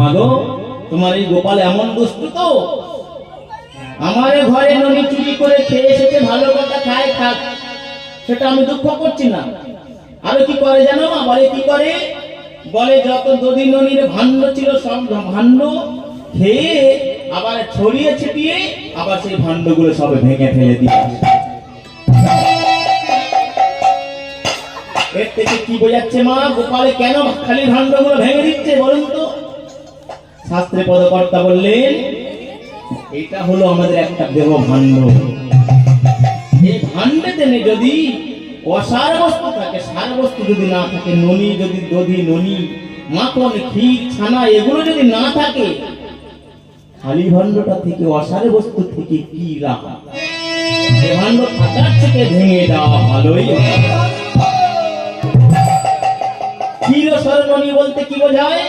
মাগো তোমার এই গোপাল এমন দুষ্টু তো, আমার ঘরে ননি চুরি করে খেয়ে এসেছে, ভালো কথা খায় খাক, সেটা আমি দুঃখ করছি না। আর কি করে জানো মা? বলে কি করে, বলে যত দধি ননির ভাণ্ড ছিল সব ভাণ্ড খেয়ে আবার ছড়িয়ে ছিটিয়ে আবার সেই ভাণ্ডগুলো সব ভেঙে ফেলে দিয়ে আসে। এর থেকে কি বোঝাচ্ছে মা? গোপালে কেন খালি ভাণ্ডগুলো ভেঙে দিচ্ছে বলুন তো? শাস্ত্রে পদকর্তা বললেন এটা হলো আমাদের একটা দেহ ভাণ্ড। এই ভাণ্ডেতে যদি অসার বস্তু থাকে, সার বস্তু যদি না থাকে, ননি যদি দধি ননি মাখন ক্ষীর ছানা এগুলো যদি না থাকে, খালি ভাণ্ডটা থেকে অসার বস্তু থেকে কি লাভ? এই ভাণ্ড থাকার থেকে ভেঙে দেওয়া ভালোই। ক্ষীর সরমণি বলতে কি বোঝায়?